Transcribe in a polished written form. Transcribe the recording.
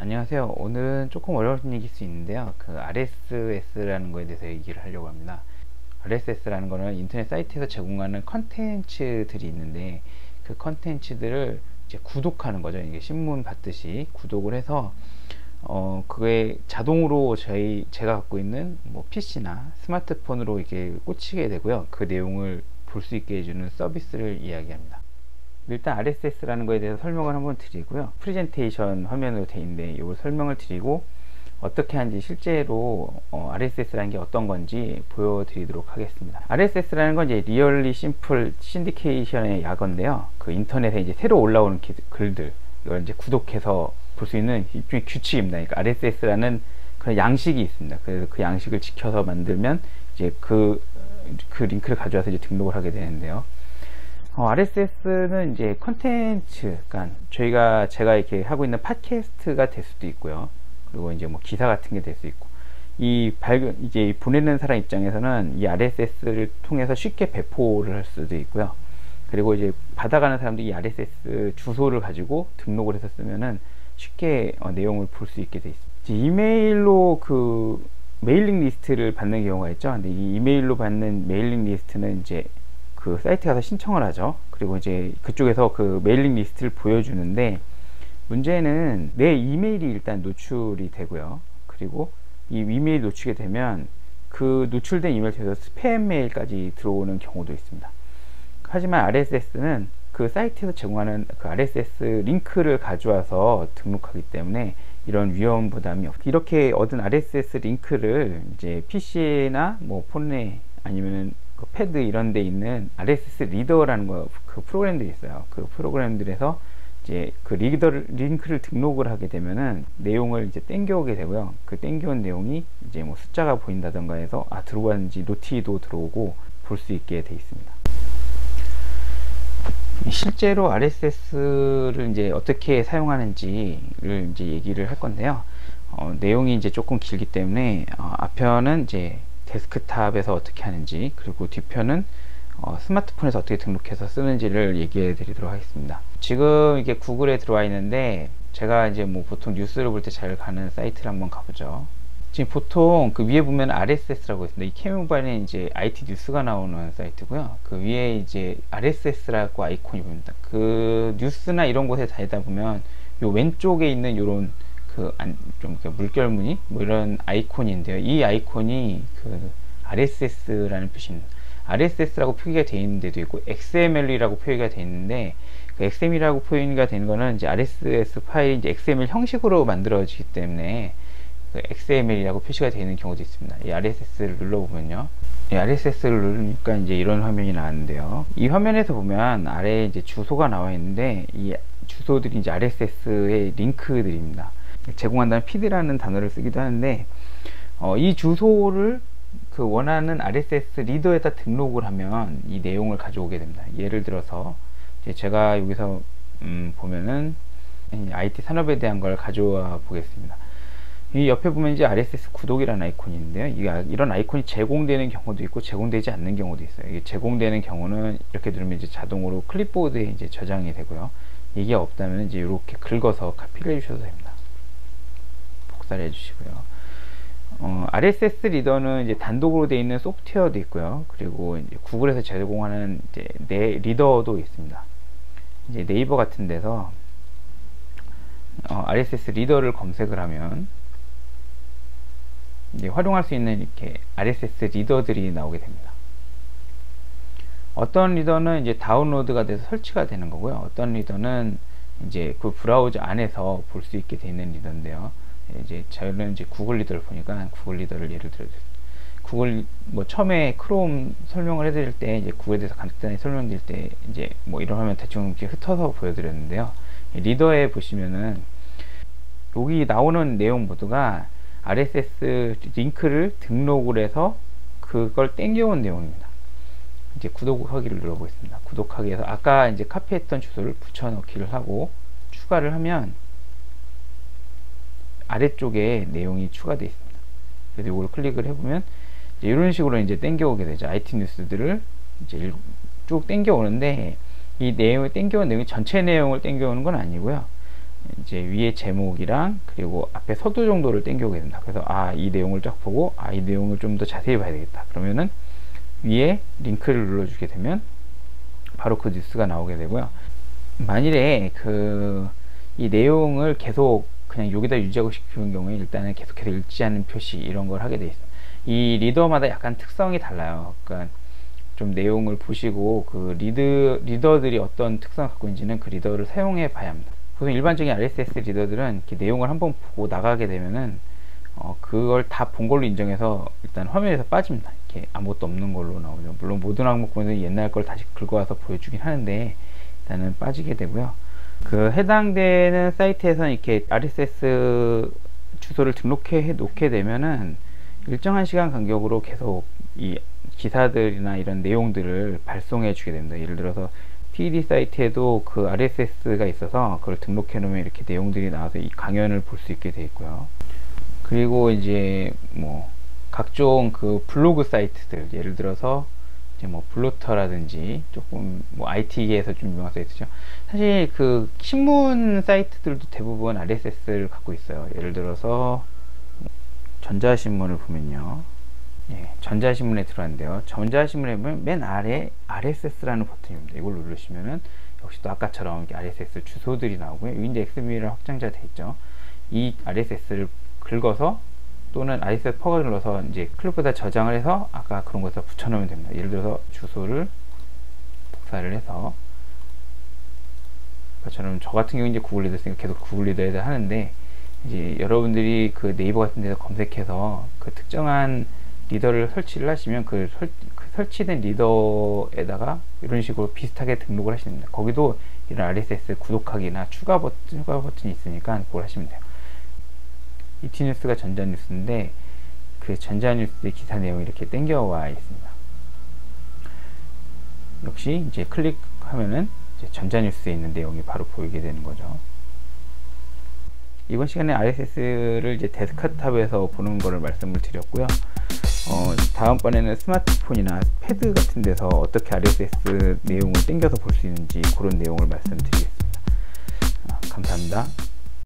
안녕하세요. 오늘은 조금 어려운 얘기일 수 있는데요. 그 RSS라는 거에 대해서 얘기를 하려고 합니다. RSS라는 거는 인터넷 사이트에서 제공하는 컨텐츠들이 있는데, 그 컨텐츠들을 이제 구독하는 거죠. 이게 신문 받듯이 구독을 해서 그게 자동으로 제가 갖고 있는 뭐 PC나 스마트폰으로 이렇게 꽂히게 되고요. 그 내용을 볼 수 있게 해주는 서비스를 이야기합니다. 일단 RSS라는 거에 대해서 설명을 한번 드리고요. 프레젠테이션 화면으로 되어 있는데 이걸 설명을 드리고 어떻게 하는지 실제로 RSS라는 게 어떤 건지 보여드리도록 하겠습니다. RSS라는 건 이제 리얼리 심플 신디케이션의 약어인데요. 그 인터넷에 이제 새로 올라오는 글들, 이걸 이제 구독해서 볼 수 있는 일종의 규칙입니다. 그러니까 RSS라는 그런 양식이 있습니다. 그래서 그 양식을 지켜서 만들면 이제 그 링크를 가져와서 이제 등록을 하게 되는데요. RSS는 이제 컨텐츠, 그러니까 제가 이렇게 하고 있는 팟캐스트가 될 수도 있고요. 그리고 이제 뭐 기사 같은 게 될 수 있고, 이제 보내는 사람 입장에서는 이 RSS를 통해서 쉽게 배포를 할 수도 있고요. 그리고 이제 받아가는 사람들이 이 RSS 주소를 가지고 등록을 해서 쓰면은 쉽게 내용을 볼 수 있게 돼 있습니다. 이메일로 그 메일링 리스트를 받는 경우가 있죠. 근데 이 이메일로 받는 메일링 리스트는 이제 그 사이트 가서 신청을 하죠. 그리고 이제 그쪽에서 그 메일링 리스트를 보여주는데, 문제는 내 이메일이 일단 노출이 되고요. 그리고 이 이메일이 노출이 되면 그 노출된 이메일 통해서 스팸 메일까지 들어오는 경우도 있습니다. 하지만 RSS는 그 사이트에서 제공하는 그 RSS 링크를 가져와서 등록하기 때문에 이런 위험 부담이 없고, 이렇게 얻은 RSS 링크를 이제 PC나 뭐 폰에 아니면 그 패드 이런 데 있는 RSS 리더라는 그 프로그램들이 있어요. 그 프로그램들에서 이제 그 링크를 등록을 하게 되면은 내용을 이제 땡겨오게 되고요. 그 땡겨온 내용이 이제 뭐 숫자가 보인다던가 해서 들어왔는지 노티도 들어오고 볼 수 있게 돼 있습니다. 실제로 RSS를 이제 어떻게 사용하는지를 이제 얘기를 할 건데요. 내용이 이제 조금 길기 때문에 앞편은 이제 데스크탑에서 어떻게 하는지, 그리고 뒤편은 스마트폰에서 어떻게 등록해서 쓰는지를 얘기해 드리도록 하겠습니다. 지금 이게 구글에 들어와 있는데, 제가 이제 뭐 보통 뉴스를 볼 때 잘 가는 사이트를 한번 가보죠. 지금 보통 그 위에 보면 RSS라고 있습니다. 이 K모바일은 이제 IT 뉴스가 나오는 사이트고요. 그 위에 이제 RSS라고 아이콘이 보입니다. 그 뉴스나 이런 곳에 다니다 보면 요 왼쪽에 있는 요런 좀 물결 무늬 뭐 이런 아이콘인데요. 이 아이콘이 그 RSS라는 표시입니다. RSS라고 표기가 되어 있는 데도 있고 XML이라고 표기가 되어 있는데, 그 XML이라고 표기가 되는 거는 이제 RSS 파일이 이제 XML 형식으로 만들어지기 때문에 그 XML이라고 표시가 되어 있는 경우도 있습니다. 이 RSS를 눌러보면요. 이 RSS를 누르니까 이제 이런 화면이 나왔는데요. 이 화면에서 보면 아래에 이제 주소가 나와 있는데, 이 주소들이 이제 RSS의 링크들입니다. 제공한다는 PD라는 단어를 쓰기도 하는데, 이 주소를 그 원하는 RSS 리더에다 등록을 하면 이 내용을 가져오게 됩니다. 예를 들어서 이제 제가 여기서 보면은 IT 산업에 대한 걸 가져와 보겠습니다. 이 옆에 보면 이제 RSS 구독이라는 아이콘이 있는데요. 이런 아이콘이 제공되는 경우도 있고 제공되지 않는 경우도 있어요. 이게 제공되는 경우는 이렇게 누르면 이제 자동으로 클립보드에 이제 저장이 되고요. 이게 없다면 이제 이렇게 긁어서 카피를 해주셔도 됩니다. 복사를 해주시고요. RSS 리더는 이제 단독으로 되어 있는 소프트웨어도 있고요. 그리고 이제 구글에서 제공하는 이제 리더도 있습니다. 이제 네이버 같은 데서 RSS 리더를 검색을 하면 이제 활용할 수 있는 이렇게 RSS 리더들이 나오게 됩니다. 어떤 리더는 이제 다운로드가 돼서 설치가 되는 거고요. 어떤 리더는 이제 그 브라우저 안에서 볼 수 있게 되어 있는 리더인데요. 이제 저는 이제 구글 리더를 보니까 구글 리더를 예를 들어 구글 뭐 처음에 크롬 설명을 해드릴 때 이제 구글에 대해서 간단히 설명드릴 때 이제 뭐 이런 화면 대충 이렇게 흩어서 보여드렸는데요. 리더에 보시면은 여기 나오는 내용 모두가 RSS 링크를 등록을 해서 그걸 땡겨온 내용입니다. 이제 구독하기를 눌러보겠습니다. 구독하기에서 아까 이제 카피했던 주소를 붙여넣기를 하고 추가를 하면 아래쪽에 내용이 추가되어 있습니다. 그래서 이걸 클릭을 해보면 이제 이런 식으로 이제 땡겨오게 되죠. IT 뉴스들을 이제 쭉 땡겨오는데, 이 내용을 땡겨온 내용이 전체 내용을 땡겨오는 건 아니고요. 이제 위에 제목이랑 그리고 앞에 서두 정도를 땡겨오게 됩니다. 그래서 이 내용을 딱 보고 이 내용을 좀 더 자세히 봐야 되겠다. 그러면은 위에 링크를 눌러주게 되면 바로 그 뉴스가 나오게 되고요. 만일에 이 내용을 계속 그냥 여기다 유지하고 싶은 경우에 일단은 계속해서 읽지 않는 표시 이런 걸 하게 돼 있어요. 이 리더마다 약간 특성이 달라요. 그러니까 좀 내용을 보시고 그 리더들이 어떤 특성을 갖고 있는지는 그 리더를 사용해 봐야 합니다. 보통 일반적인 RSS 리더들은 이렇게 내용을 한번 보고 나가게 되면은 그걸 다 본 걸로 인정해서 일단 화면에서 빠집니다. 이렇게 아무것도 없는 걸로 나오죠. 물론 모든 항목보다는 옛날 걸 다시 긁어와서 보여주긴 하는데 일단은 빠지게 되고요. 그 해당되는 사이트에서는 이렇게 RSS 주소를 등록해 놓게 되면은 일정한 시간 간격으로 계속 이 기사들이나 이런 내용들을 발송해 주게 됩니다. 예를 들어서 TED 사이트에도 그 RSS가 있어서 그걸 등록해 놓으면 이렇게 내용들이 나와서 이 강연을 볼 수 있게 되어 있고요. 그리고 이제 뭐 각종 그 블로그 사이트들, 예를 들어서 이제 뭐 블루터라든지 조금 뭐 IT계에서 좀 유명한 사이트죠. 사실 그 신문 사이트들도 대부분 RSS를 갖고 있어요. 예를 들어서 전자신문을 보면요. 예, 전자신문에 들어왔는데요. 전자신문에 보면 맨 아래 RSS라는 버튼입니다. 이걸 누르시면은 역시 또 아까처럼 RSS 주소들이 나오고요. 여기 이제 XML 확장자 돼 있죠. 이 RSS를 긁어서 또는 RSS 퍼가 눌러서 이제 클립보다 저장을 해서 아까 그런 것에다 붙여놓으면 됩니다. 예를 들어서 주소를 복사를 해서 저는 저 같은 경우 이제 구글 리더 쓰니까 계속 구글 리더에다 하는데 이제 여러분들이 그 네이버 같은 데서 검색해서 그 특정한 리더를 설치를 하시면 그 설치된 리더에다가 이런 식으로 비슷하게 등록을 하시면 됩니다. 거기도 이런 RSS 구독하기나 추가 버튼이 있으니까 그걸 하시면 돼요. 이티뉴스가 전자뉴스인데 그 전자뉴스의 기사 내용이 이렇게 땡겨와 있습니다. 역시 이제 클릭하면은 이제 전자뉴스에 있는 내용이 바로 보이게 되는 거죠. 이번 시간에 RSS를 이제 데스크탑에서 보는 거를 말씀을 드렸고요. 다음번에는 스마트폰이나 패드 같은 데서 어떻게 RSS 내용을 땡겨서 볼 수 있는지 그런 내용을 말씀드리겠습니다. 감사합니다.